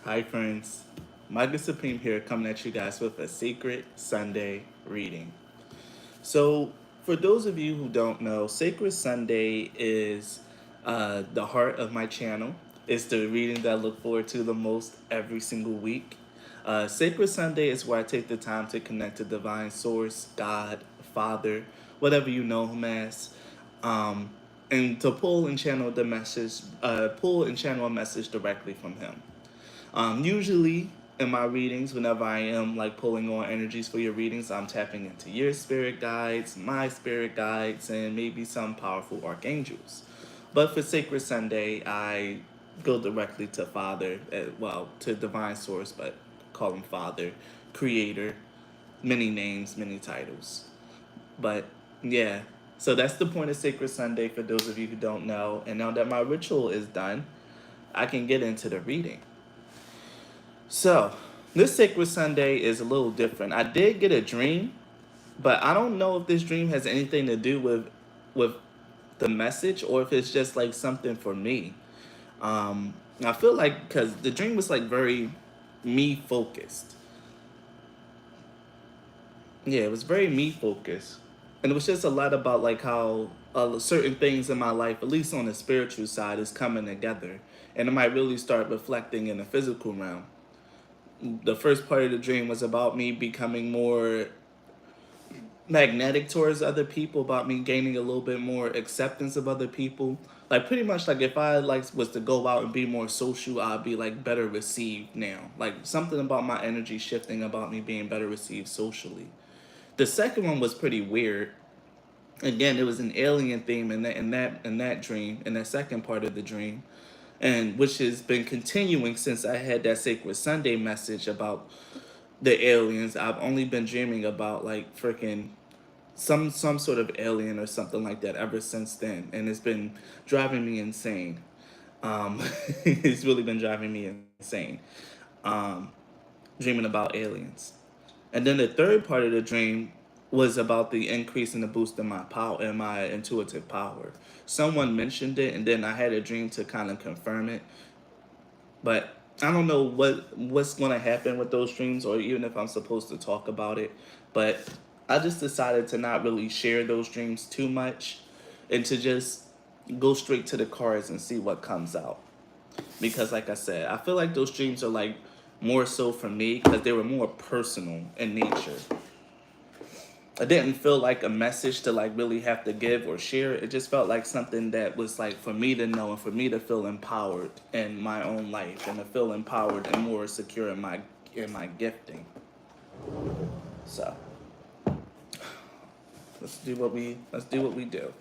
Hi, friends. Michael Supreme here, coming at you guys with a Sacred Sunday reading. So, for those of you who don't know, Sacred Sunday is the heart of my channel. It's the reading that I look forward to the most every single week. Sacred Sunday is where I take the time to connect to divine source, God, Father, whatever you know him as, um, and to pull and channel a message directly from him. Usually in my readings, whenever I am like pulling on energies for your readings, I'm tapping into your spirit guides, my spirit guides, and maybe some powerful archangels. But for Sacred Sunday, I go directly to Father, well, to Divine Source, but call him Father, Creator, many names, many titles. But yeah, so that's the point of Sacred Sunday for those of you who don't know. And now that my ritual is done, I can get into the reading. So, this Sacred Sunday is a little different. I did get a dream, but I don't know if this dream has anything to do with the message or if it's just like something for me. I feel like because the dream was like very me focused. Yeah, it was very me focused, and it was just a lot about like how certain things in my life, at least on the spiritual side, is coming together, and it might really start reflecting in the physical realm. The first part of the dream was about me becoming more magnetic towards other people, about me gaining a little bit more acceptance of other people. Like pretty much like if I like was to go out and be more social, I'd be like better received now. Like something about my energy shifting about me being better received socially. The second one was pretty weird. Again, it was an alien theme in that dream, in that second part of the dream, and which has been continuing since I had that Sacred Sunday message about the aliens. I've only been dreaming about like freaking some sort of alien or something like that ever since then, and it's been driving me insane. Um, it's really been driving me insane. Um, Dreaming about aliens, and then the third part of the dream was about the increase in the boost in my power and my intuitive power. Someone mentioned it, and then I had a dream to kind of confirm it, but I don't know what's going to happen with those dreams, or even if I'm supposed to talk about it. But I just decided to not really share those dreams too much, and to just go straight to the cards and see what comes out. Because, like I said, I feel like those dreams are like more so for me because they were more personal in nature. I didn't feel like a message to like really have to give or share. It just felt like something that was like for me to know and for me to feel empowered in my own life and to feel empowered and more secure in my gifting. So let's do what we do.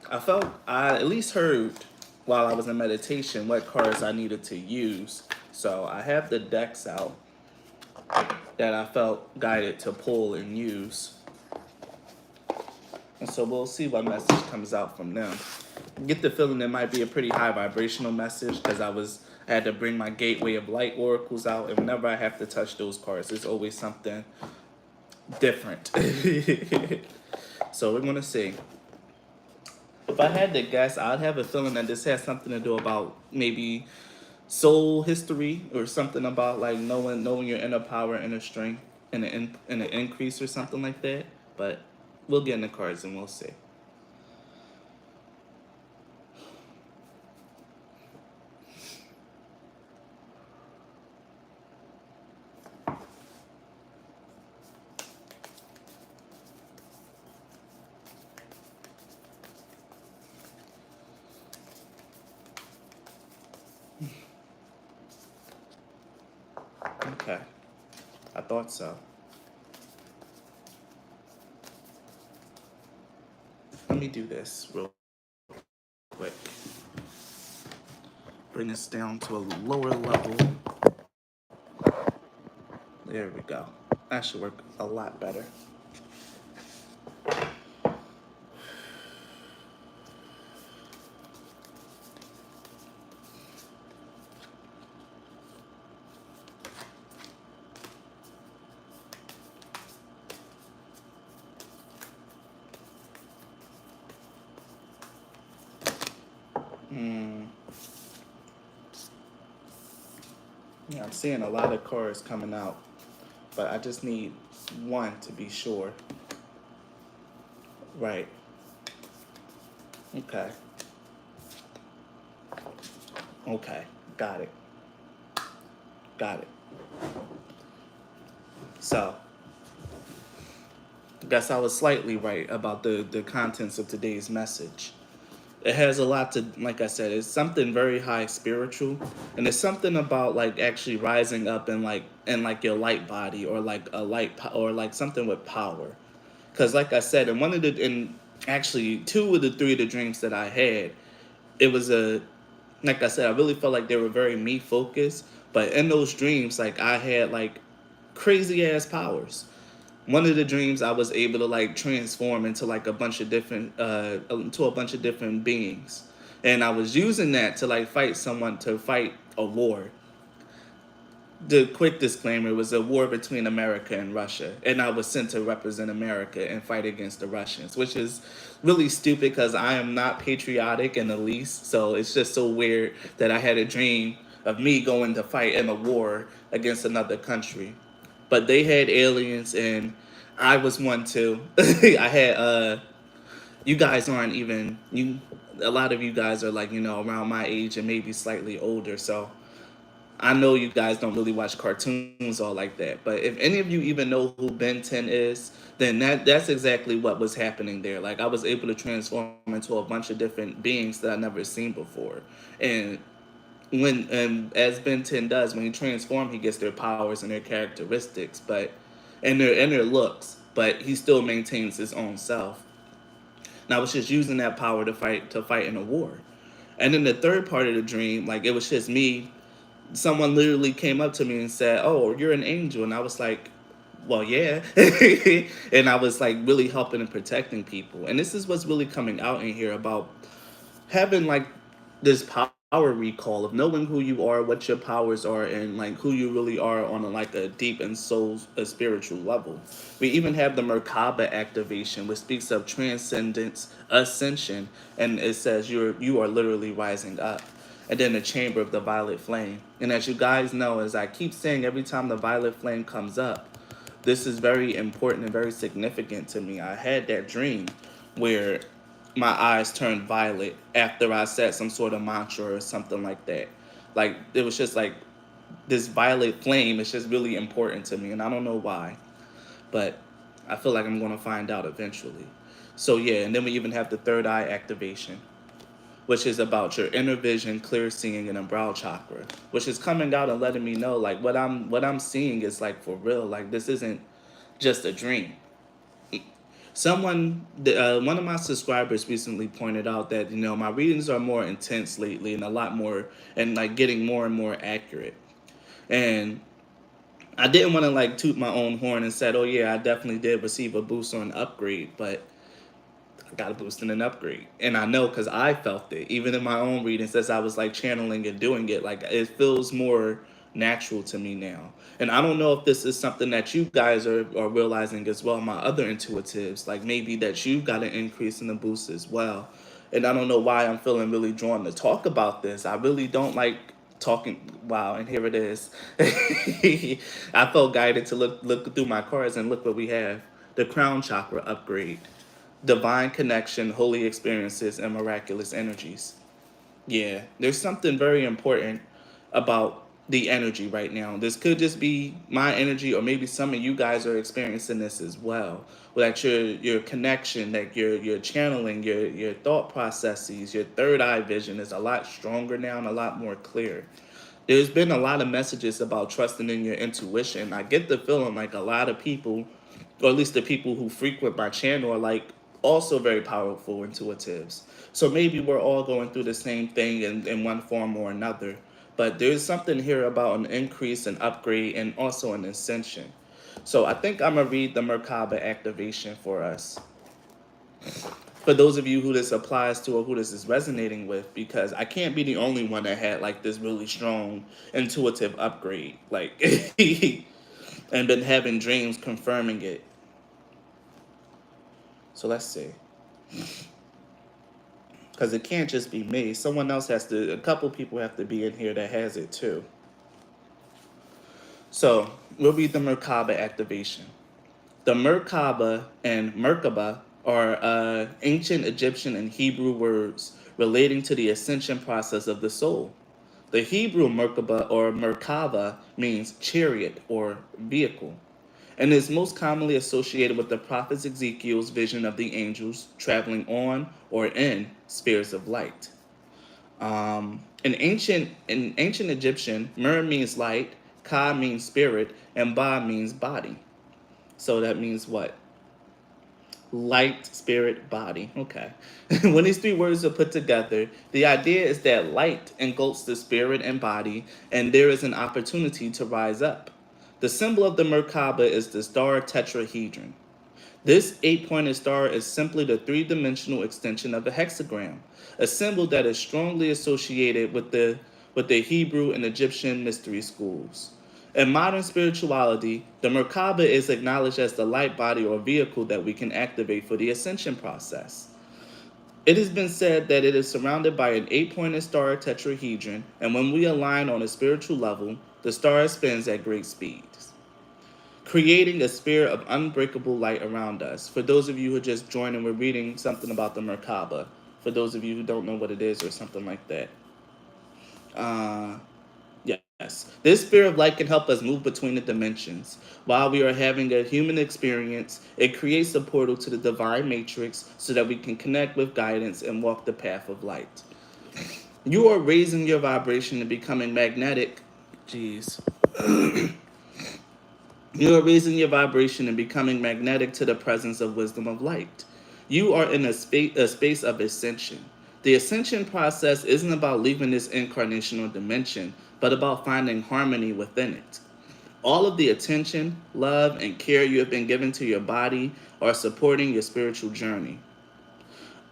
I at least heard while I was in meditation what cards I needed to use. So I have the decks out that I felt guided to pull and use. And so we'll see what message comes out from them. Get the feeling it might be a pretty high vibrational message because I had to bring my Gateway of Light oracles out, and whenever I have to touch those cards, it's always something different. So we're gonna see. If I had to guess, I'd have a feeling that this has something to do about maybe soul history or something about like knowing your inner power, inner strength, and an increase or something like that. But we'll get in the cards and we'll see. Okay, I thought so. Let me do this real quick. Bring this down to a lower level. There we go. That should work a lot better. Hmm. Yeah, I'm seeing a lot of cards coming out, but I just need one to be sure. Right. Okay. Okay. Got it. Got it. So, I guess I was slightly right about the contents of today's message. It has a lot to, like I said, it's something very high spiritual, and it's something about like actually rising up in like your light body, or like or like something with power. Because like I said, in one of the in actually two of the three of the dreams that I had, it was a like I said, I really felt like they were very me focused. But in those dreams, like I had like crazy ass powers. One of the dreams, I was able to like transform into like a bunch of different beings, and I was using that to like fight a war. The quick disclaimer was a war between America and Russia, and I was sent to represent America and fight against the Russians, which is really stupid because I am not patriotic in the least. So it's just so weird that I had a dream of me going to fight in a war against another country. But they had aliens, and I was one too. I had you guys aren't even you. A lot of you guys are like around my age and maybe slightly older, so I know you guys don't really watch cartoons all like that, but if any of you even know who Ben 10 is, then that's exactly what was happening there. Like I was able to transform into a bunch of different beings that I never seen before. And as Ben 10 does, when he transforms, he gets their powers and their characteristics, but and their looks, but he still maintains his own self. And I was just using that power to fight in a war. And then the third part of the dream, like it was just me, someone literally came up to me and said, "Oh, you're an angel," and I was like, "Well, yeah," and I was like really helping and protecting people. And this is what's really coming out in here about having like this power recall of knowing who you are, what your powers are, and like who you really are on a deep and a spiritual level. We even have the Merkaba activation, which speaks of transcendence, ascension, and it says you are literally rising up. And then the chamber of the violet flame. And as you guys know, as I keep saying every time the violet flame comes up, this is very important and very significant to me. I had that dream where my eyes turned violet after I said some sort of mantra or something like that. Like it was just like this violet flame is just really important to me, and I don't know why, but I feel like I'm gonna find out eventually. So yeah, and then we even have the third eye activation, which is about your inner vision, clear seeing, and brow chakra, which is coming out and letting me know like what I'm seeing is like for real. Like this isn't just a dream. One of my subscribers recently pointed out that my readings are more intense lately and a lot more and like getting more and more accurate. And I didn't want to like toot my own horn and said, "Oh yeah, I definitely did receive a boost or an upgrade," but I got a boost and an upgrade, and I know because I felt it even in my own readings as I was like channeling and doing it. Like it feels more natural to me now, and I don't know if this is something that you guys are realizing as well. My other intuitives, like maybe that you've got an increase in the boost as well, and I don't know why I'm feeling really drawn to talk about this. I really don't like talking. Wow, and here it is. I felt guided to look through my cards and look what we have: the crown chakra upgrade, divine connection, holy experiences, and miraculous energies. Yeah, there's something very important about the energy right now. This could just be my energy, or maybe some of you guys are experiencing this as well. That your connection, that your channeling, your thought processes, your third eye vision is a lot stronger now and a lot more clear. There's been a lot of messages about trusting in your intuition. I get the feeling like a lot of people, or at least the people who frequent my channel, are like also very powerful intuitives. So maybe we're all going through the same thing in one form or another. But there's something here about an increase, an upgrade, and also an ascension. So I think I'm gonna read the Merkaba activation for us, for those of you who this applies to or who this is resonating with, because I can't be the only one that had like this really strong intuitive upgrade, like and been having dreams confirming it. So let's see, because it can't just be me. Someone else has to. A couple people have to be in here that has it too. So we'll read the Merkaba activation. The Merkaba and Merkaba are ancient Egyptian and Hebrew words relating to the ascension process of the soul. The Hebrew Merkaba or Merkava means chariot or vehicle, and is most commonly associated with the prophet Ezekiel's vision of the angels traveling on or in spheres of light. In ancient Egyptian, Mer means light, Ka means spirit, and Ba means body. So that means what? Light, spirit, body. Okay. When these three words are put together, the idea is that light engulfs the spirit and body, and there is an opportunity to rise up. The symbol of the Merkaba is the star tetrahedron. This eight-pointed star is simply the three-dimensional extension of a hexagram, a symbol that is strongly associated with the Hebrew and Egyptian mystery schools. In modern spirituality, the Merkaba is acknowledged as the light body or vehicle that we can activate for the ascension process. It has been said that it is surrounded by an eight-pointed star tetrahedron, and when we align on a spiritual level, the star spins at great speeds, creating a sphere of unbreakable light around us. For those of you who just joined and we're reading something about the Merkaba, for those of you who don't know what it is or something like that. Uh, yes, this sphere of light can help us move between the dimensions. While we are having a human experience, it creates a portal to the divine matrix so that we can connect with guidance and walk the path of light. You are raising your vibration and becoming magnetic. Jeez. You are raising your vibration and becoming magnetic to the presence of wisdom of light. You are in a space of ascension. The ascension process isn't about leaving this incarnational dimension, but about finding harmony within it. All of the attention, love, and care you have been given to your body are supporting your spiritual journey.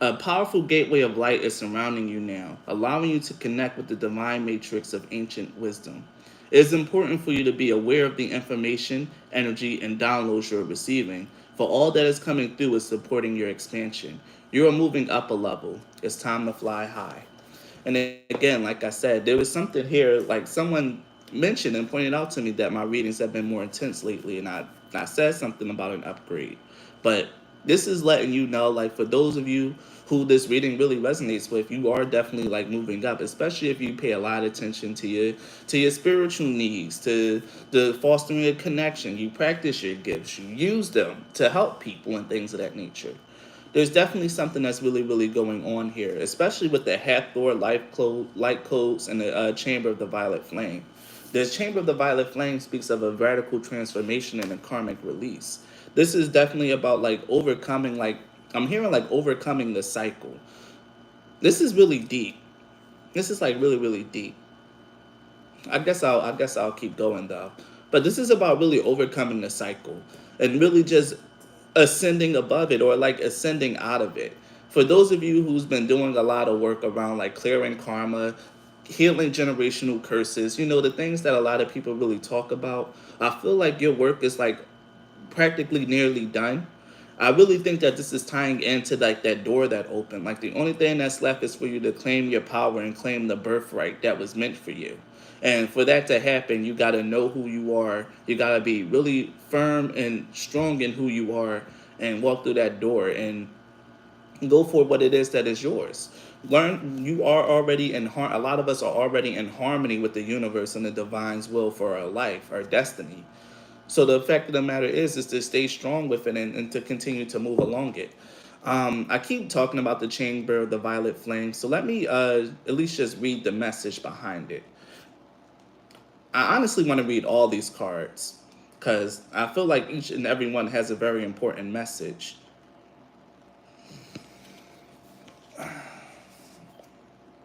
A powerful gateway of light is surrounding you now, allowing you to connect with the divine matrix of ancient wisdom. It is important for you to be aware of the information, energy, and downloads you're receiving, for all that is coming through is supporting your expansion. You are moving up a level. It's time to fly high. And again, like I said, there was something here, like someone mentioned and pointed out to me that my readings have been more intense lately, and I said something about an upgrade. But this is letting you know, like for those of you who this reading really resonates with, you are definitely like moving up, especially if you pay a lot of attention to your spiritual needs, to the fostering a connection. You practice your gifts, you use them to help people and things of that nature. There's definitely something that's really, really going on here, especially with the Hathor light codes and the Chamber of the Violet Flame. This Chamber of the Violet Flame speaks of a radical transformation and a karmic release. This is definitely about like overcoming, like, I'm hearing like overcoming the cycle. This is really deep. This is like really, really deep. I guess I'll keep going though. But this is about really overcoming the cycle and really just ascending above it or like ascending out of it. For those of you who's been doing a lot of work around like clearing karma, healing generational curses, the things that a lot of people really talk about, I feel like your work is like practically nearly done. I really think that this is tying into like that door that opened. Like the only thing that's left is for you to claim your power and claim the birthright that was meant for you. And for that to happen, you got to know who you are. You got to be really firm and strong in who you are and walk through that door and go for what it is that is yours. Learn you are already a lot of us are already in harmony with the universe and the divine's will for our life, our destiny. So the fact of the matter is to stay strong with it and to continue to move along it. I keep talking about the chamber of the violet flame, so let me at least just read the message behind it. I honestly want to read all these cards because I feel like each and every one has a very important message.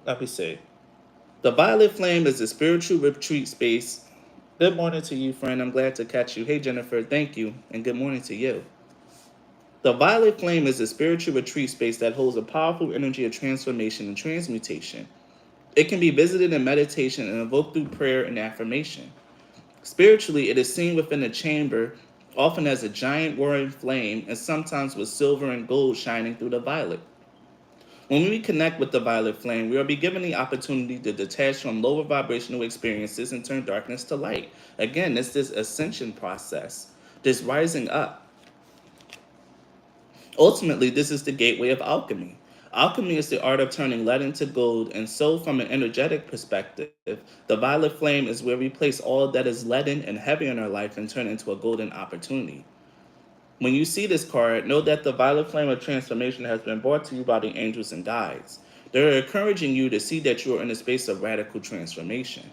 Let me see. The violet flame is a spiritual retreat space. Good morning to you, friend. I'm glad to catch you. Hey, Jennifer, thank you, and good morning to you. The violet flame is a spiritual retreat space that holds a powerful energy of transformation and transmutation. It can be visited in meditation and evoked through prayer and affirmation. Spiritually, it is seen within a chamber, often as a giant roaring flame and sometimes with silver and gold shining through the violet. When we connect with the violet flame, we are be given the opportunity to detach from lower vibrational experiences and turn darkness to light. Again, it's this ascension process, this rising up. Ultimately, this is the gateway of alchemy. Alchemy is the art of turning lead into gold, and so, from an energetic perspective, the violet flame is where we place all that is leaden and heavy in our life and turn into a golden opportunity. When you see this card, know that the violet flame of transformation has been brought to you by the angels and guides. They're encouraging you to see that you are in a space of radical transformation.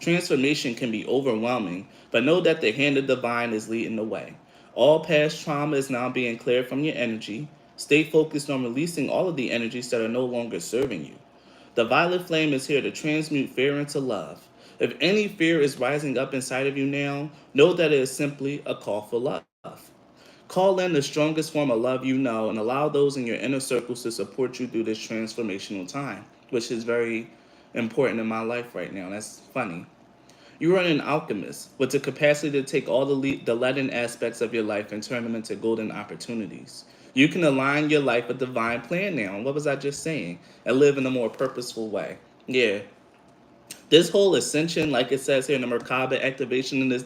Transformation can be overwhelming, but know that the hand of divine is leading the way. All past trauma is now being cleared from your energy. Stay focused on releasing all of the energies that are no longer serving you. The violet flame is here to transmute fear into love. If any fear is rising up inside of you now, know that it is simply a call for love. Call in the strongest form of love you know and allow those in your inner circles to support you through this transformational time, which is very important in my life right now. That's funny. You are an alchemist with the capacity to take all the leaden aspects of your life and turn them into golden opportunities. You can align your life with divine plan now. And what was I just saying? And live in a more purposeful way. Yeah, this whole ascension, like it says here in the Merkaba activation in this,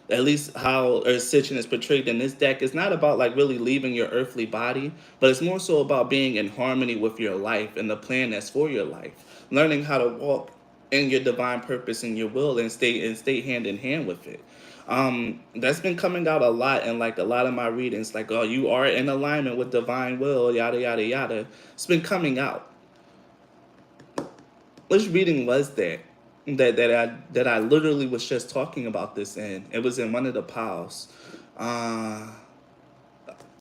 at least how ascension is portrayed in this deck, is not about like really leaving your earthly body, but it's more so about being in harmony with your life and the plan that's for your life. Learning how to walk in your divine purpose and your will and stay hand in hand with it. That's been coming out a lot in like a lot of my readings, like, oh, you are in alignment with divine will, yada yada yada. It's been coming out. Which reading was that? That I literally was just talking about this in. It was in one of the piles. Uh,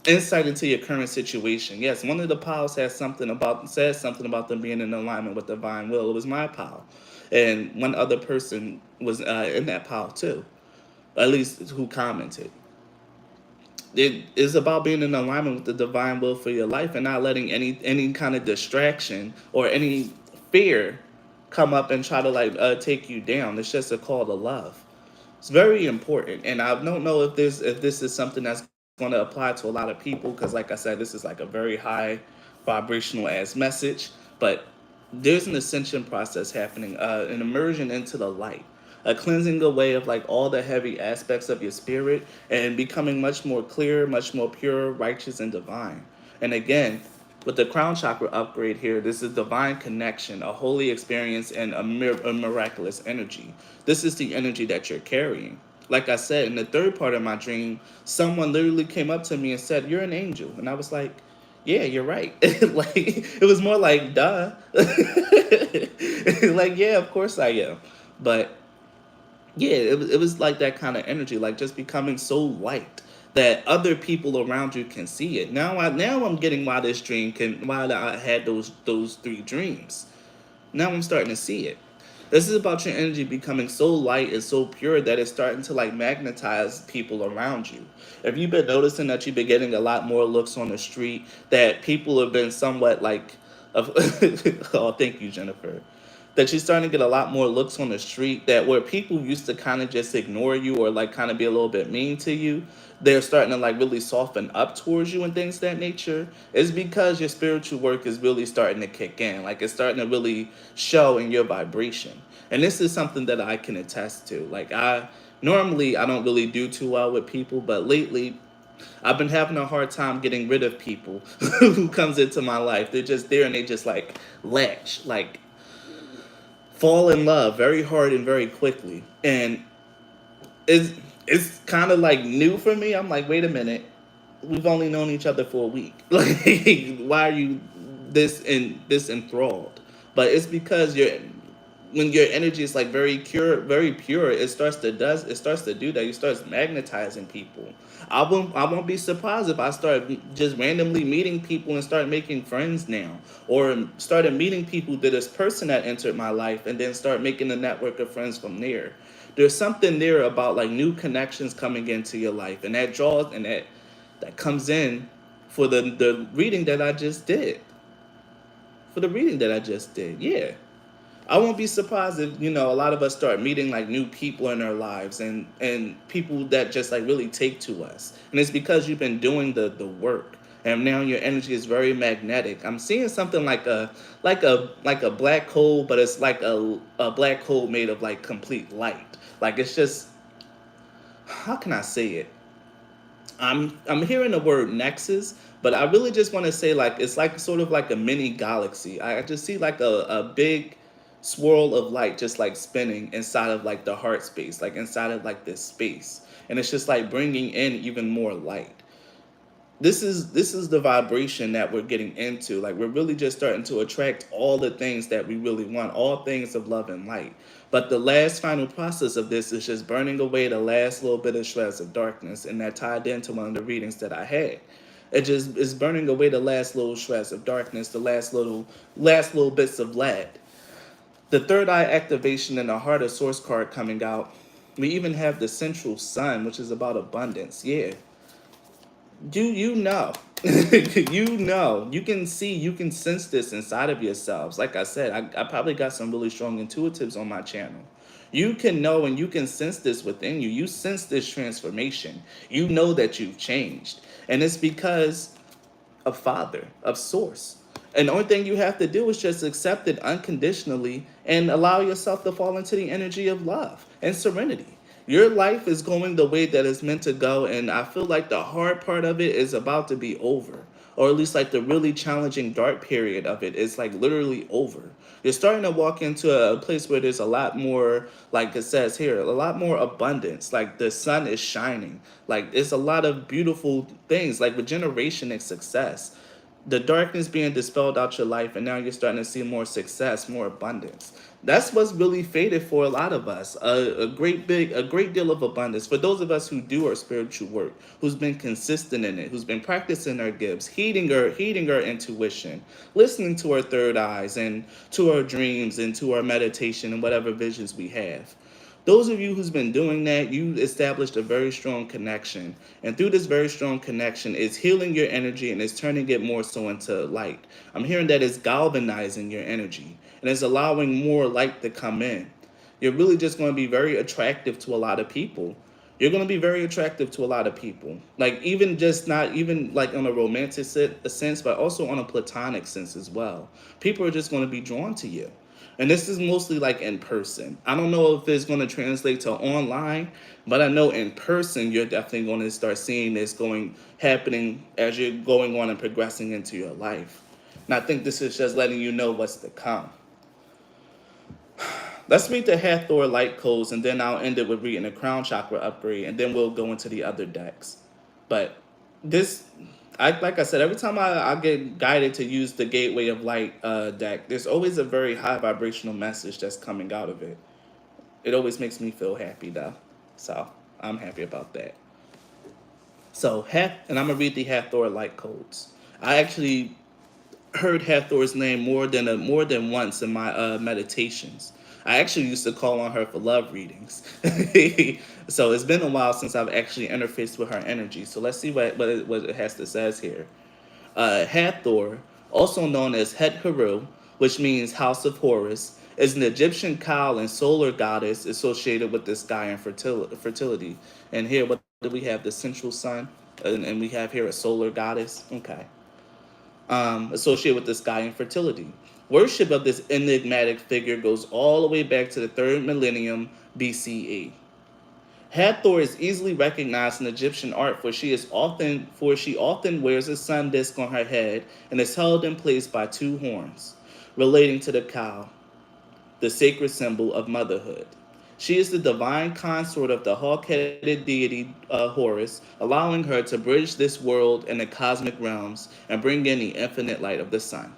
Insight into your current situation. Yes, one of the piles says something about them being in alignment with divine will. It was my pile, and one other person was in that pile too. At least who commented. It is about being in alignment with the divine will for your life and not letting any kind of distraction or any fear come up and try to like take you down. It's just a call to love. It's very important, and I don't know if this is something that's going to apply to a lot of people because, like I said, this is like a very high vibrational ass message. But there's an ascension process happening, an immersion into the light, a cleansing away of like all the heavy aspects of your spirit, and becoming much more clear, much more pure, righteous, and divine. And again, with the crown chakra upgrade here, this is divine connection, a holy experience, and a miraculous energy. This is the energy that you're carrying. Like I said, in the third part of my dream, someone literally came up to me and said, "You're an angel." And I was like, "Yeah, you're right." Like, it was more like, duh. Like, yeah, of course I am. But yeah, it was like that kind of energy, like just becoming so light that other people around you can see it. Now I'm getting why I had those three dreams. Now I'm starting to see it. This is about your energy becoming so light and so pure that it's starting to like magnetize people around you. If you've been noticing that you've been getting a lot more looks on the street, that people have been somewhat like, of, oh, thank you, Jennifer. That you're starting to get a lot more looks on the street. That where people used to kind of just ignore you or like kind of be a little bit mean to you, they're starting to like really soften up towards you and things of that nature. It's because your spiritual work is really starting to kick in. Like it's starting to really show in your vibration. And this is something that I can attest to. Like I don't really do too well with people, but lately I've been having a hard time getting rid of people who comes into my life. They're just there and they just like latch, like fall in love very hard and very quickly. And it's it's kind of like new for me. I'm like, wait a minute, we've only known each other for a week. Like, why are you this enthralled? But it's because you're when your energy is like very pure, it starts to do that. You start magnetizing people. I won't be surprised if I start just randomly meeting people and start making friends now, or started meeting people to this person that entered my life, and then start making a network of friends from there. There's something there about like new connections coming into your life, and that draws and that comes in for the reading that I just did. For the reading that I just did, yeah. I won't be surprised if a lot of us start meeting like new people in our lives and people that just like really take to us, and it's because you've been doing the work. and now your energy is very magnetic. I'm seeing something like a black hole, but it's like a black hole made of like complete light. Like it's just, how can I say it? I'm hearing the word nexus, but I really just want to say like it's like sort of like a mini galaxy. I just see like a big swirl of light just like spinning inside of like the heart space, like inside of like this space. And it's just like bringing in even more light. This is the vibration that we're getting into. Like we're really just starting to attract all the things that we really want, all things of love and light. But the last final process of this is just burning away the last little bit of shreds of darkness, and that tied into one of the readings that I had. It just is burning away the last little shreds of darkness, the last little bits of lead. The third eye activation in the heart of source card coming out. We even have the central sun, which is about abundance. Yeah, you know. You can see, you can sense this inside of yourselves. Like I said, I probably got some really strong intuitives on my channel. You can know and you can sense this within you. You sense this transformation. You know that you've changed. And it's because of Father, of Source. And the only thing you have to do is just accept it unconditionally and allow yourself to fall into the energy of love and serenity. Your life is going the way that it's meant to go, and I feel like the hard part of it is about to be over. Or at least like the really challenging dark period of it is like literally over. You're starting to walk into a place where there's a lot more, like it says here, a lot more abundance. Like the sun is shining. Like it's a lot of beautiful things, like regeneration and success. The darkness being dispelled out your life, and now you're starting to see more success, more abundance. That's what's really faded for a lot of us. A great deal of abundance for those of us who do our spiritual work, who's been consistent in it, who's been practicing our gifts, heeding our intuition, listening to our third eyes and to our dreams and to our meditation and whatever visions we have. Those of you who's been doing that, you established a very strong connection. And through this very strong connection, it's healing your energy and it's turning it more so into light. I'm hearing that it's galvanizing your energy and it's allowing more light to come in. You're really just going to be very attractive to a lot of people. You're going to be very attractive to a lot of people. Like even just not even like on a romantic sense, but also on a platonic sense as well. People are just going to be drawn to you. And this is mostly like in person. I don't know if it's going to translate to online, but I know in person you're definitely going to start seeing this going happening as you're going on and progressing into your life. And I think this is just letting you know what's to come. Let's read the Hathor light codes, and then I'll end it with reading the crown chakra upgrade, and then we'll go into the other decks. But this, like I said, every time I get guided to use the Gateway of Light deck, there's always a very high vibrational message that's coming out of it. It always makes me feel happy, though. So I'm happy about that. So, and I'm going to read the Hathor light codes. I actually heard Hathor's name more than once in my meditations. I actually used to call on her for love readings. So it's been a while since I've actually interfaced with her energy. So let's see what it has to say here. Hathor, also known as Het Heru, which means House of Horus, is an Egyptian Kal and solar goddess associated with the sky and fertility. And here, what do we have? The central sun, and we have here a solar goddess. Okay. Associated with the sky and fertility. Worship of this enigmatic figure goes all the way back to the 3rd millennium BCE. Hathor is easily recognized in Egyptian art for she often wears a sun disk on her head and is held in place by 2 horns, relating to the cow, the sacred symbol of motherhood. She is the divine consort of the hawk-headed deity Horus, allowing her to bridge this world and the cosmic realms and bring in the infinite light of the sun.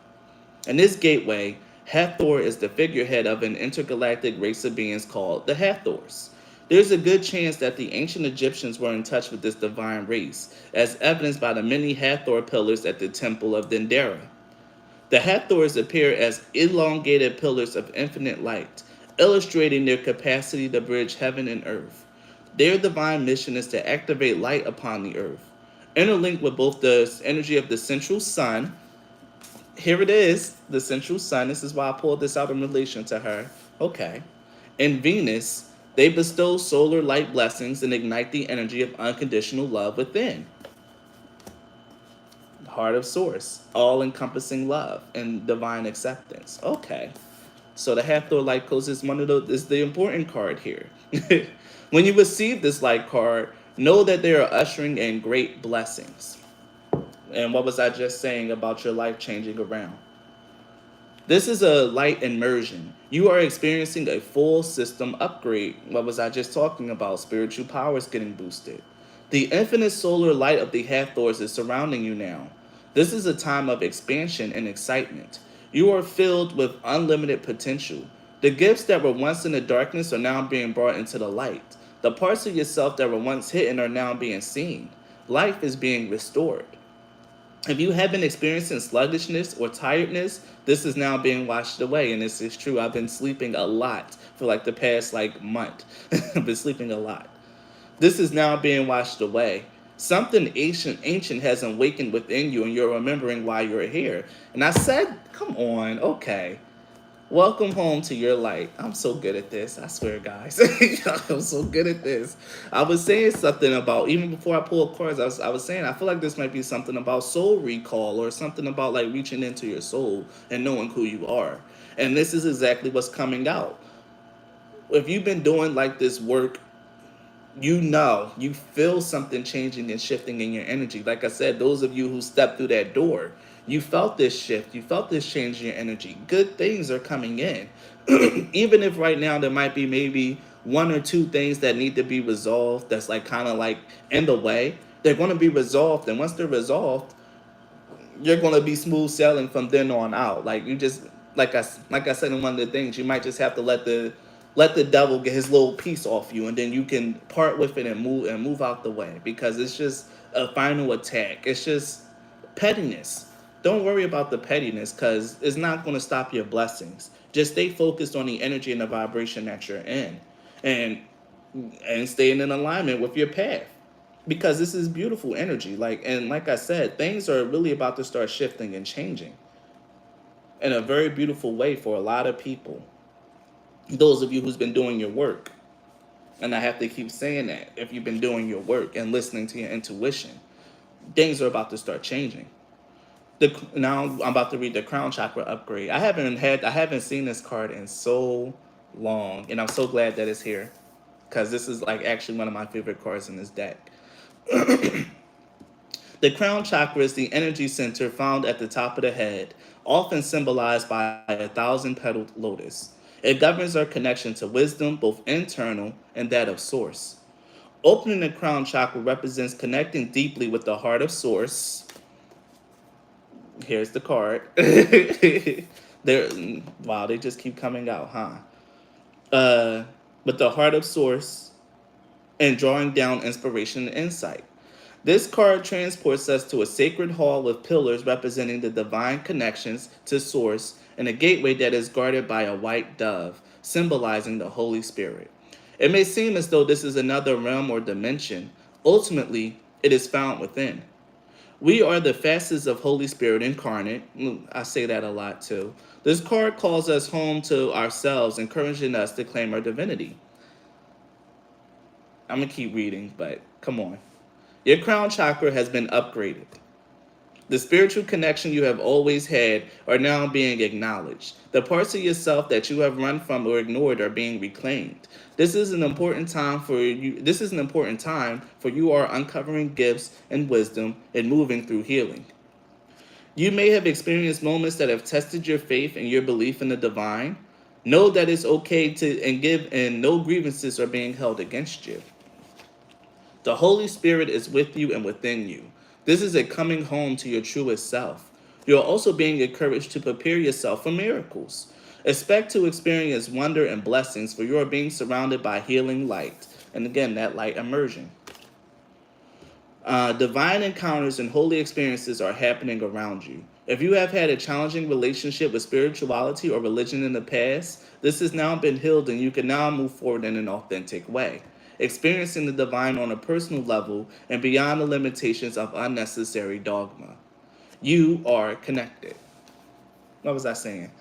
In this gateway, Hathor is the figurehead of an intergalactic race of beings called the Hathors. There's a good chance that the ancient Egyptians were in touch with this divine race, as evidenced by the many Hathor pillars at the Temple of Dendera. The Hathors appear as elongated pillars of infinite light, illustrating their capacity to bridge heaven and earth. Their divine mission is to activate light upon the earth, interlinked with both the energy of the central sun. Here it is, the central sun. This is why I pulled this out in relation to her. Okay. And Venus, they bestow solar light blessings and ignite the energy of unconditional love within. Heart of Source, all encompassing love and divine acceptance. Okay. So the Hathor Light Coast is one of those is the important card here. When you receive this light card, know that they are ushering in great blessings. And what was I just saying about your life changing around? This is a light immersion. You are experiencing a full system upgrade. What was I just talking about? Spiritual powers getting boosted. The infinite solar light of the Hathors is surrounding you now. This is a time of expansion and excitement. You are filled with unlimited potential. The gifts that were once in the darkness are now being brought into the light. The parts of yourself that were once hidden are now being seen. Life is being restored. If you have been experiencing sluggishness or tiredness, this is now being washed away. And this is true. I've been sleeping a lot for like the past like month. I've been sleeping a lot. This is now being washed away. Something ancient has awakened within you, and you're remembering why you're here. And I said, come on, okay. Welcome home to your light. I'm so good at this. I swear, guys. I'm so good at this. I was saying something about, even before I pulled cards, I was saying, I feel like this might be something about soul recall or something about like reaching into your soul and knowing who you are. And this is exactly what's coming out. If you've been doing like this work, you feel something changing and shifting in your energy. Like I said, those of you who stepped through that door, you felt this shift, you felt this change in your energy. Good things are coming in. Even if right now there might be maybe one or two things that need to be resolved, that's like kind of like in the way, they're going to be resolved. And once they're resolved, you're going to be smooth sailing from then on out. Like you just like I said in one of the things, you might just have to let the devil get his little piece off you, and then you can part with it and move out the way, because it's just a final attack. It's just pettiness. Don't worry about the pettiness, because it's not going to stop your blessings. Just stay focused on the energy and the vibration that you're in, and staying in alignment with your path, because this is beautiful energy. Like I said, things are really about to start shifting and changing in a very beautiful way for a lot of people. Those of you who's been doing your work, and I have to keep saying that, if you've been doing your work and listening to your intuition, things are about to start changing. Now I'm about to read the crown chakra upgrade. I haven't seen this card in so long, and I'm so glad that it's here, because this is like actually one of my favorite cards in this deck. The crown chakra is the energy center found at the top of the head, often symbolized by a thousand-petaled lotus. It governs our connection to wisdom, both internal and that of source. Opening the crown chakra represents connecting deeply with the heart of source. Here's the card. There, wow, they just keep coming out, huh? With the heart of source, and drawing down inspiration and insight. This card transports us to a sacred hall with pillars representing the divine connections to Source, and a gateway that is guarded by a white dove, symbolizing the Holy Spirit. It may seem as though this is another realm or dimension. Ultimately, it is found within. We are the facets of Holy Spirit incarnate. I say that a lot too. This card calls us home to ourselves, encouraging us to claim our divinity. I'm going to keep reading, but come on. Your crown chakra has been upgraded. The spiritual connection you have always had are now being acknowledged. The parts of yourself that you have run from or ignored are being reclaimed. This is an important time for you. This is an important time for you are uncovering gifts and wisdom and moving through healing. You may have experienced moments that have tested your faith and your belief in the divine. Know that it's okay to and give, and no grievances are being held against you. The Holy Spirit is with you and within you. This is a coming home to your truest self. You are also being encouraged to prepare yourself for miracles. Expect to experience wonder and blessings, for you are being surrounded by healing light. And again, that light immersion. Divine encounters and holy experiences are happening around you. If you have had a challenging relationship with spirituality or religion in the past, this has now been healed, and you can now move forward in an authentic way, experiencing the divine on a personal level and beyond the limitations of unnecessary dogma. You are connected. What was I saying?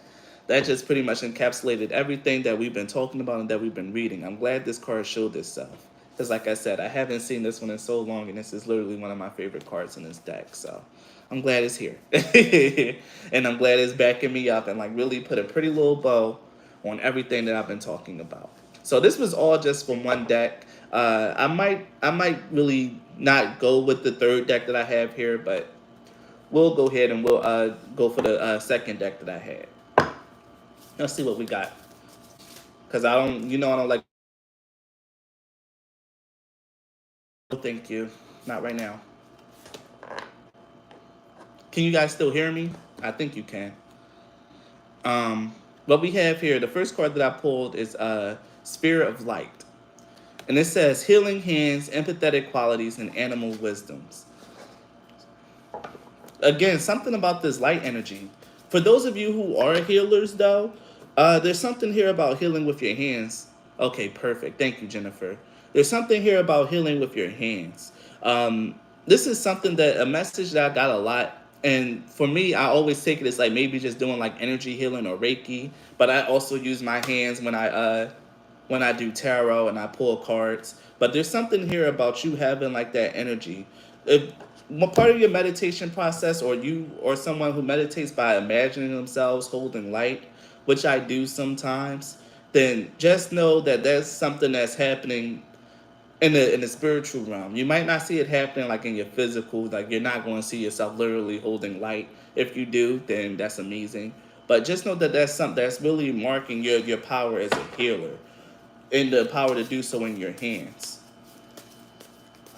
That just pretty much encapsulated everything that we've been talking about and that we've been reading. I'm glad this card showed itself. Because like I said, I haven't seen this one in so long, and this is literally one of my favorite cards in this deck. So I'm glad it's here. And I'm glad it's backing me up and like really put a pretty little bow on everything that I've been talking about. So this was all just from one deck. I might really not go with the third deck that I have here, but we'll go ahead and we'll go for the second deck that I had. Let's see what we got. Cause I don't like. Thank you. Not right now. Can you guys still hear me? I think you can. What we have here, the first card that I pulled is Spirit of Light. And it says healing hands, empathetic qualities, and animal wisdoms. Again, something about this light energy. For those of you who are healers, though, there's something here about healing with your hands. Okay, perfect. Thank you, Jennifer. There's something here about healing with your hands. This is something that a message that I got a lot. And for me, I always take it as like maybe just doing like energy healing or Reiki. But I also use my hands when I do tarot and I pull cards. But there's something here about you having like that energy. If part of your meditation process, or you or someone who meditates by imagining themselves holding light, which I do sometimes, then just know that that's something that's happening in the spiritual realm. You might not see it happening like in your physical, like you're not going to see yourself literally holding light. If you do, then that's amazing. But just know that that's something that's really marking your power as a healer and the power to do so in your hands.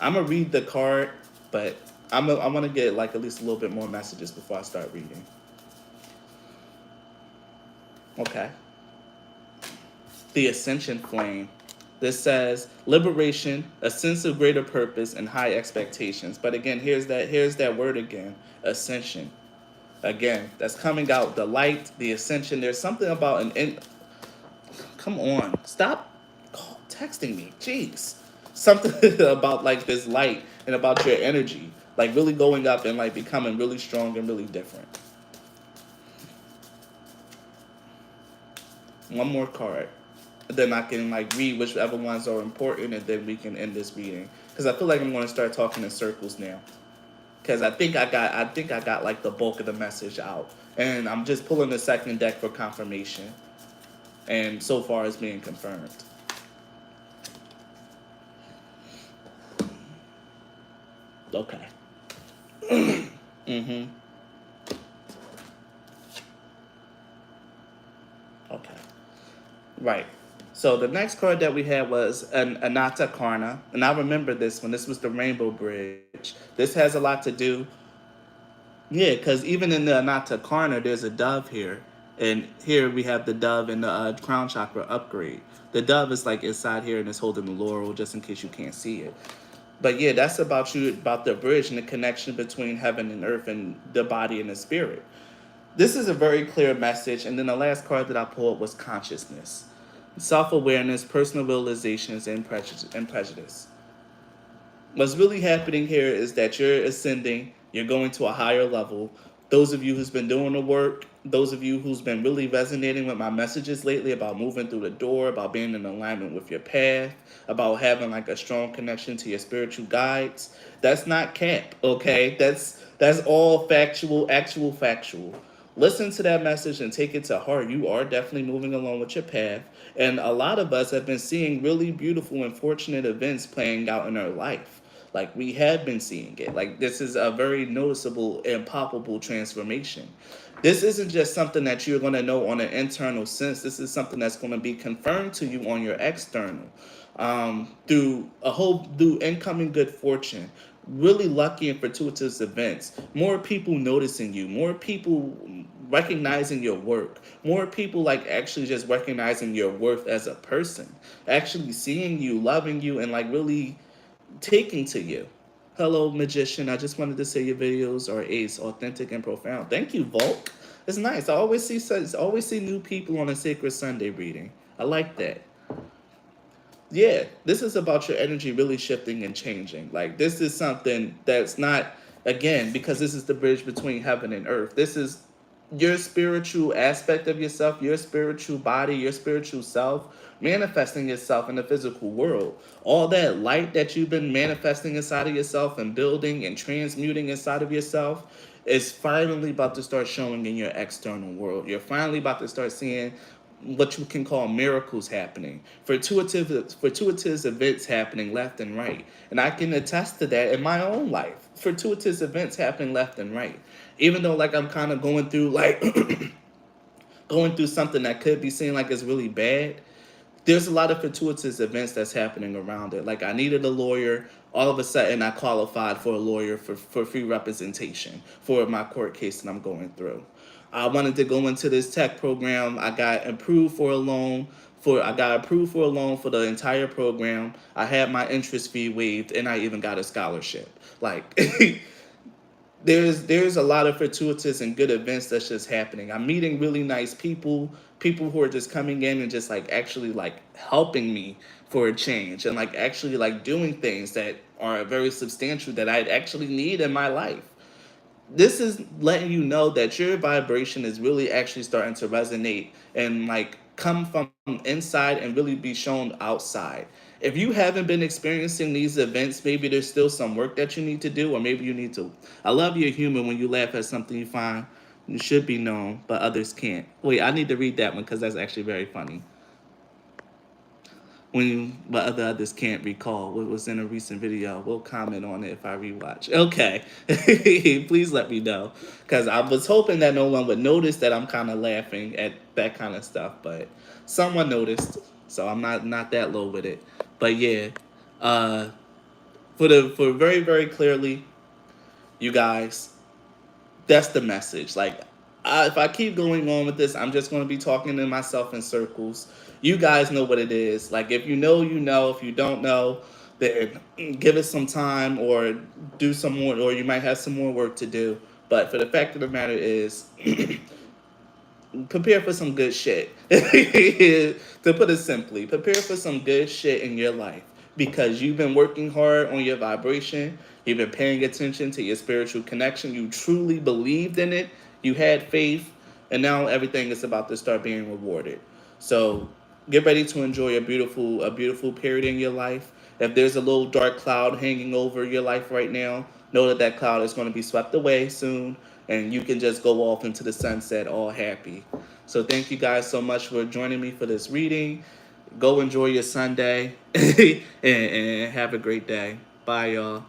I'm gonna read the card, but I'm gonna get like at least a little bit more messages before I start reading. Okay. The Ascension Flame. This says liberation, a sense of greater purpose, and high expectations. But again, here's that word again, ascension. Again, that's coming out the light, the ascension. There's something about come on, stop texting me. Jeez. Something about like this light and about your energy, like really going up and like becoming really strong and really different. One more card. Then I can like read whichever ones are important, and then we can end this reading. Because I feel like I'm going to start talking in circles now. Because I think I got like the bulk of the message out, and I'm just pulling the second deck for confirmation. And so far, it's being confirmed. Okay. Mm-hmm. Okay. Right. So the next card that we had was an Anata Karna, and I remember this one. This was the Rainbow Bridge. This has a lot to do, yeah, because even in the Anata Karna, there's a dove here, and here we have the dove in the crown chakra upgrade. The dove is like inside here and it's holding the laurel, just in case you can't see it. But yeah, that's about you, about the bridge and the connection between heaven and earth and the body and the spirit. This is a very clear message. And then the last card that I pulled was consciousness, self awareness, personal realizations, and prejudice. What's really happening here is that you're ascending, you're going to a higher level. Those of you who's been doing the work, those of you who's been really resonating with my messages lately about moving through the door, about being in alignment with your path, about having like a strong connection to your spiritual guides, that's not cap, okay? That's all factual, actual factual. Listen to that message and take it to heart. You are definitely moving along with your path. And a lot of us have been seeing really beautiful and fortunate events playing out in our life. Like we have been seeing it. Like this is a very noticeable and palpable transformation. This isn't just something that you're going to know on an internal sense. This is something that's going to be confirmed to you on your external, through incoming good fortune, really lucky and fortuitous events, more people noticing you, more people recognizing your work, more people like actually just recognizing your worth as a person, actually seeing you, loving you, and like really taking to you. Hello, magician. I just wanted to say your videos are ace, authentic and profound. Thank you, Volk. It's nice. I always see new people on a Sacred Sunday reading. I like that. Yeah, this is about your energy really shifting and changing. Like this is something that's not, again, because this is the bridge between heaven and earth. This is your spiritual aspect of yourself, your spiritual body, your spiritual self manifesting itself in the physical world. All that light that you've been manifesting inside of yourself and building and transmuting inside of yourself, is finally about to start showing in your external world. You're finally about to start seeing what you can call miracles happening, fortuitous events happening left and right. And I can attest to that in my own life. Fortuitous events happening left and right. Even though like I'm kind of going through like going through something that could be seen like it's really bad, there's a lot of fortuitous events that's happening around it. Like I needed a lawyer. All of a sudden, I qualified for a lawyer for free representation for my court case that I'm going through. I wanted to go into this tech program. I got approved for a loan. I got approved for a loan for the entire program. I had my interest fee waived, and I even got a scholarship. Like there's a lot of fortuitous and good events that's just happening. I'm meeting really nice people, people who are just coming in and just like actually like helping me for a change and like actually like doing things that are very substantial that I actually need in my life. This is letting you know that your vibration is really actually starting to resonate and like come from inside and really be shown outside. If you haven't been experiencing these events, maybe there's still some work that you need to do, or maybe you need to. I love you're human when you laugh at something you find you should be known, but others can't. Wait, I need to read that one because that's actually very funny. But others can't recall what was in a recent video. We'll comment on it if I rewatch. Okay, please let me know because I was hoping that no one would notice that I'm kind of laughing at that kind of stuff, but someone noticed, so I'm not that low with it. But yeah, uh, for very very clearly, you guys, that's the message. Like, if I keep going on with this, I'm just going to be talking to myself in circles. You guys know what it is. Like, if you know, you know. If you don't know, then give it some time or do some more, or you might have some more work to do. But for the fact of the matter is, prepare for some good shit. To put it simply, prepare for some good shit in your life because you've been working hard on your vibration. You've been paying attention to your spiritual connection. You truly believed in it. You had faith, and now everything is about to start being rewarded. So get ready to enjoy a beautiful period in your life. If there's a little dark cloud hanging over your life right now, know that that cloud is going to be swept away soon, and you can just go off into the sunset all happy. So thank you guys so much for joining me for this reading. Go enjoy your Sunday and have a great day. Bye, y'all.